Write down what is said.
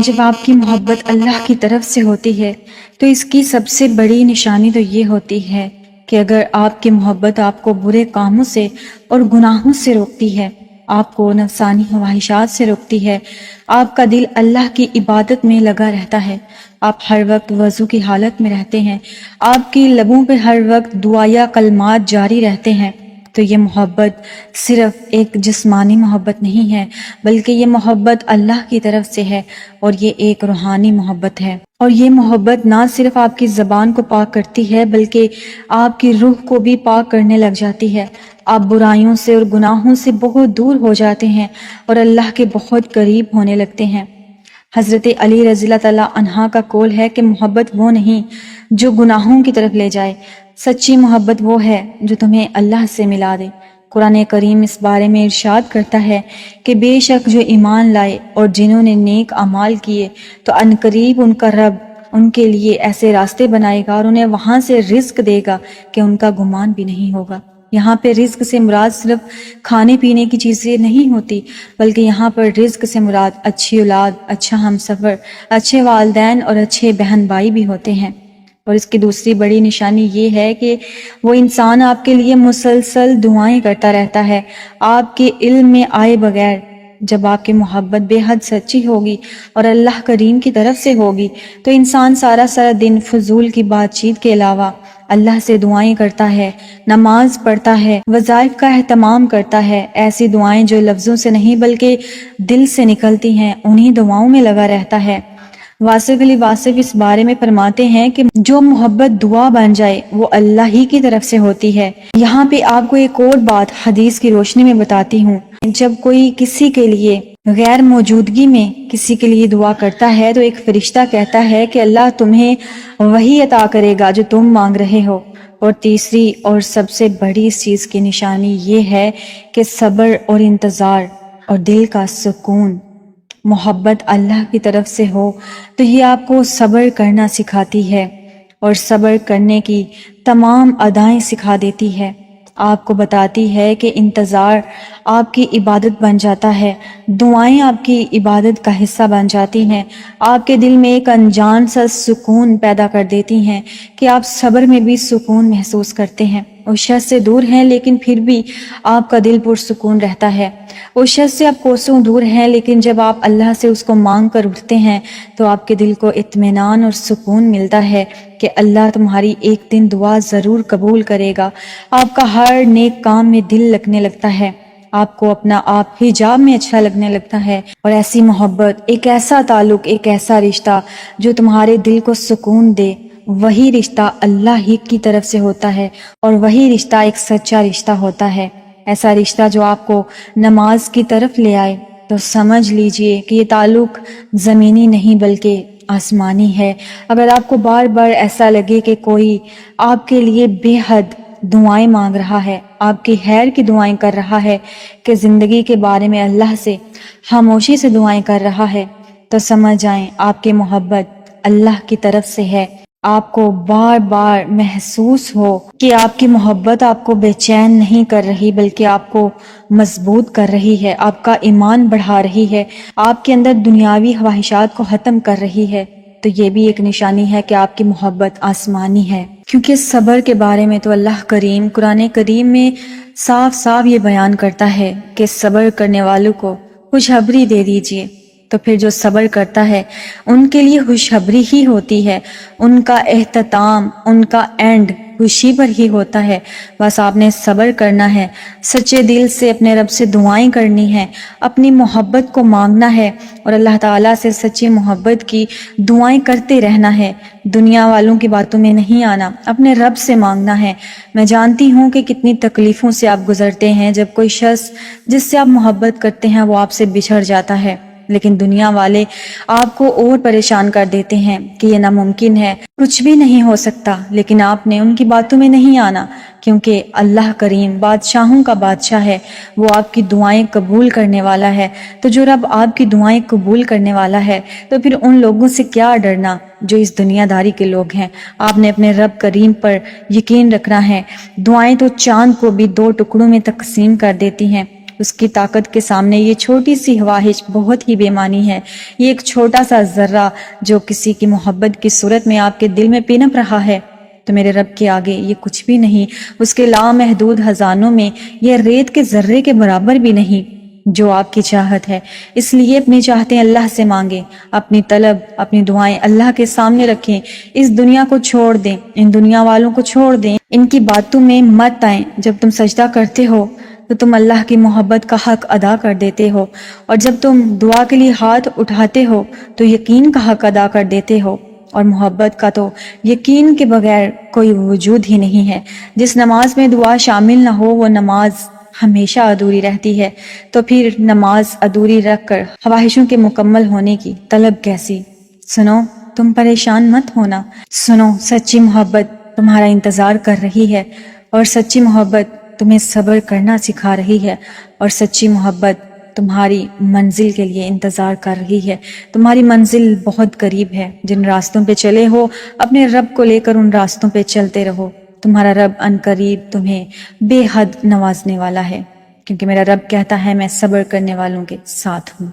جب آپ کی محبت اللہ کی طرف سے ہوتی ہے تو اس کی سب سے بڑی نشانی تو یہ ہوتی ہے کہ اگر آپ کی محبت آپ کو برے کاموں سے اور گناہوں سے روکتی ہے، آپ کو نفسانی خواہشات سے روکتی ہے، آپ کا دل اللہ کی عبادت میں لگا رہتا ہے، آپ ہر وقت وضو کی حالت میں رہتے ہیں، آپ کی لبوں پہ ہر وقت دعایا کلمات جاری رہتے ہیں، تو یہ محبت صرف ایک جسمانی محبت نہیں ہے، بلکہ یہ محبت اللہ کی طرف سے ہے، اور یہ ایک روحانی محبت ہے۔ اور یہ محبت نہ صرف آپ کی زبان کو پاک کرتی ہے بلکہ آپ کی روح کو بھی پاک کرنے لگ جاتی ہے۔ آپ برائیوں سے اور گناہوں سے بہت دور ہو جاتے ہیں اور اللہ کے بہت قریب ہونے لگتے ہیں۔ حضرت علی رضی اللہ تعالیٰ عنہ کا قول ہے کہ محبت وہ نہیں جو گناہوں کی طرف لے جائے، سچی محبت وہ ہے جو تمہیں اللہ سے ملا دے۔ قرآن کریم اس بارے میں ارشاد کرتا ہے کہ بے شک جو ایمان لائے اور جنہوں نے نیک اعمال کیے تو عنقریب ان کا رب ان کے لیے ایسے راستے بنائے گا اور انہیں وہاں سے رزق دے گا کہ ان کا گمان بھی نہیں ہوگا۔ یہاں پہ رزق سے مراد صرف کھانے پینے کی چیزیں نہیں ہوتی، بلکہ یہاں پر رزق سے مراد اچھی اولاد، اچھا ہمسفر، اچھے والدین اور اچھے بہن بھائی بھی ہوتے ہیں۔ اور اس کی دوسری بڑی نشانی یہ ہے کہ وہ انسان آپ کے لیے مسلسل دعائیں کرتا رہتا ہے، آپ کے علم میں آئے بغیر۔ جب آپ کی محبت بے حد سچی ہوگی اور اللہ کریم کی طرف سے ہوگی تو انسان سارا دن فضول کی بات چیت کے علاوہ اللہ سے دعائیں کرتا ہے، نماز پڑھتا ہے، وظائف کا اہتمام کرتا ہے، ایسی دعائیں جو لفظوں سے نہیں بلکہ دل سے نکلتی ہیں، انہی دعاؤں میں لگا رہتا ہے۔ واصف علی واصف اس بارے میں فرماتے ہیں کہ جو محبت دعا بن جائے وہ اللہ ہی کی طرف سے ہوتی ہے۔ یہاں پہ آپ کو ایک اور بات حدیث کی روشنی میں بتاتی ہوں، جب کوئی کسی کے لیے غیر موجودگی میں کسی کے لیے دعا کرتا ہے تو ایک فرشتہ کہتا ہے کہ اللہ تمہیں وہی عطا کرے گا جو تم مانگ رہے ہو۔ اور تیسری اور سب سے بڑی اس چیز کی نشانی یہ ہے کہ صبر اور انتظار اور دل کا سکون، محبت اللہ کی طرف سے ہو تو یہ آپ کو صبر کرنا سکھاتی ہے اور صبر کرنے کی تمام ادائیں سکھا دیتی ہے۔ آپ کو بتاتی ہے کہ انتظار آپ کی عبادت بن جاتا ہے، دعائیں آپ کی عبادت کا حصہ بن جاتی ہیں، آپ کے دل میں ایک انجان سا سکون پیدا کر دیتی ہیں کہ آپ صبر میں بھی سکون محسوس کرتے ہیں۔ اس شخص سے دور ہیں لیکن پھر بھی آپ کا دل پرسکون رہتا ہے، اس شخص سے آپ کوسوں دور ہیں لیکن جب آپ اللہ سے اس کو مانگ کر اٹھتے ہیں تو آپ کے دل کو اطمینان اور سکون ملتا ہے کہ اللہ تمہاری ایک دن دعا ضرور قبول کرے گا۔ آپ کا ہر نیک کام میں دل لگنے لگتا ہے، آپ کو اپنا آپ حجاب میں اچھا لگنے لگتا ہے، اور ایسی محبت، ایک ایسا تعلق، ایک ایسا رشتہ جو تمہارے دل کو سکون دے، وہی رشتہ اللہ ہی کی طرف سے ہوتا ہے، اور وہی رشتہ ایک سچا رشتہ ہوتا ہے۔ ایسا رشتہ جو آپ کو نماز کی طرف لے آئے تو سمجھ لیجئے کہ یہ تعلق زمینی نہیں بلکہ آسمانی ہے۔ اگر آپ کو بار بار ایسا لگے کہ کوئی آپ کے لیے بے حد دعائیں مانگ رہا ہے، آپ کی خیر کی دعائیں کر رہا ہے، کہ زندگی کے بارے میں اللہ سے خاموشی سے دعائیں کر رہا ہے، تو سمجھ جائیں آپ کی محبت اللہ کی طرف سے ہے۔ آپ کو بار بار محسوس ہو کہ آپ کی محبت آپ کو بے چین نہیں کر رہی بلکہ آپ کو مضبوط کر رہی ہے، آپ کا ایمان بڑھا رہی ہے، آپ کے اندر دنیاوی خواہشات کو ختم کر رہی ہے، تو یہ بھی ایک نشانی ہے کہ آپ کی محبت آسمانی ہے۔ کیونکہ صبر کے بارے میں تو اللہ کریم قرآن کریم میں صاف صاف یہ بیان کرتا ہے کہ صبر کرنے والوں کو خوشخبری دے دیجیے، تو پھر جو صبر کرتا ہے ان کے لیے خوشخبری ہی ہوتی ہے، ان کا اختتام، ان کا اینڈ خوشی پر ہی ہوتا ہے۔ بس آپ نے صبر کرنا ہے، سچے دل سے اپنے رب سے دعائیں کرنی ہیں، اپنی محبت کو مانگنا ہے اور اللہ تعالیٰ سے سچی محبت کی دعائیں کرتے رہنا ہے، دنیا والوں کی باتوں میں نہیں آنا، اپنے رب سے مانگنا ہے۔ میں جانتی ہوں کہ کتنی تکلیفوں سے آپ گزرتے ہیں جب کوئی شخص جس سے آپ محبت کرتے ہیں وہ آپ سے بچھڑ جاتا ہے، لیکن دنیا والے آپ کو اور پریشان کر دیتے ہیں کہ یہ ناممکن ہے، کچھ بھی نہیں ہو سکتا، لیکن آپ نے ان کی باتوں میں نہیں آنا، کیونکہ اللہ کریم بادشاہوں کا بادشاہ ہے، وہ آپ کی دعائیں قبول کرنے والا ہے۔ تو جو رب آپ کی دعائیں قبول کرنے والا ہے تو پھر ان لوگوں سے کیا ڈرنا جو اس دنیا داری کے لوگ ہیں۔ آپ نے اپنے رب کریم پر یقین رکھنا ہے۔ دعائیں تو چاند کو بھی 2 ٹکڑوں میں تقسیم کر دیتی ہیں، اس کی طاقت کے سامنے یہ چھوٹی سی خواہش بہت ہی بے معنی ہے۔ یہ ایک چھوٹا سا ذرہ جو کسی کی محبت کی صورت میں آپ کے دل میں پنپ رہا ہے، تو میرے رب کے آگے یہ کچھ بھی نہیں۔ اس کے لامحدود خزانوں میں یہ ریت کے ذرے کے برابر بھی نہیں جو آپ کی چاہت ہے۔ اس لیے اپنی چاہتیں اللہ سے مانگیں، اپنی طلب، اپنی دعائیں اللہ کے سامنے رکھیں۔ اس دنیا کو چھوڑ دیں، ان دنیا والوں کو چھوڑ دیں، ان کی باتوں میں مت آئیں۔ جب تم سجدہ کرتے ہو تو تم اللہ کی محبت کا حق ادا کر دیتے ہو، اور جب تم دعا کے لیے ہاتھ اٹھاتے ہو تو یقین کا حق ادا کر دیتے ہو، اور محبت کا تو یقین کے بغیر کوئی وجود ہی نہیں ہے۔ جس نماز میں دعا شامل نہ ہو وہ نماز ہمیشہ ادھوری رہتی ہے، تو پھر نماز ادھوری رکھ کر خواہشوں کے مکمل ہونے کی طلب کیسی؟ سنو، تم پریشان مت ہونا، سنو، سچی محبت تمہارا انتظار کر رہی ہے، اور سچی محبت تمہیں صبر کرنا سکھا رہی ہے، اور سچی محبت تمہاری منزل کے لیے انتظار کر رہی ہے۔ تمہاری منزل بہت قریب ہے۔ جن راستوں پہ چلے ہو اپنے رب کو لے کر ان راستوں پہ چلتے رہو۔ تمہارا رب ان قریب تمہیں بے حد نوازنے والا ہے، کیونکہ میرا رب کہتا ہے میں صبر کرنے والوں کے ساتھ ہوں۔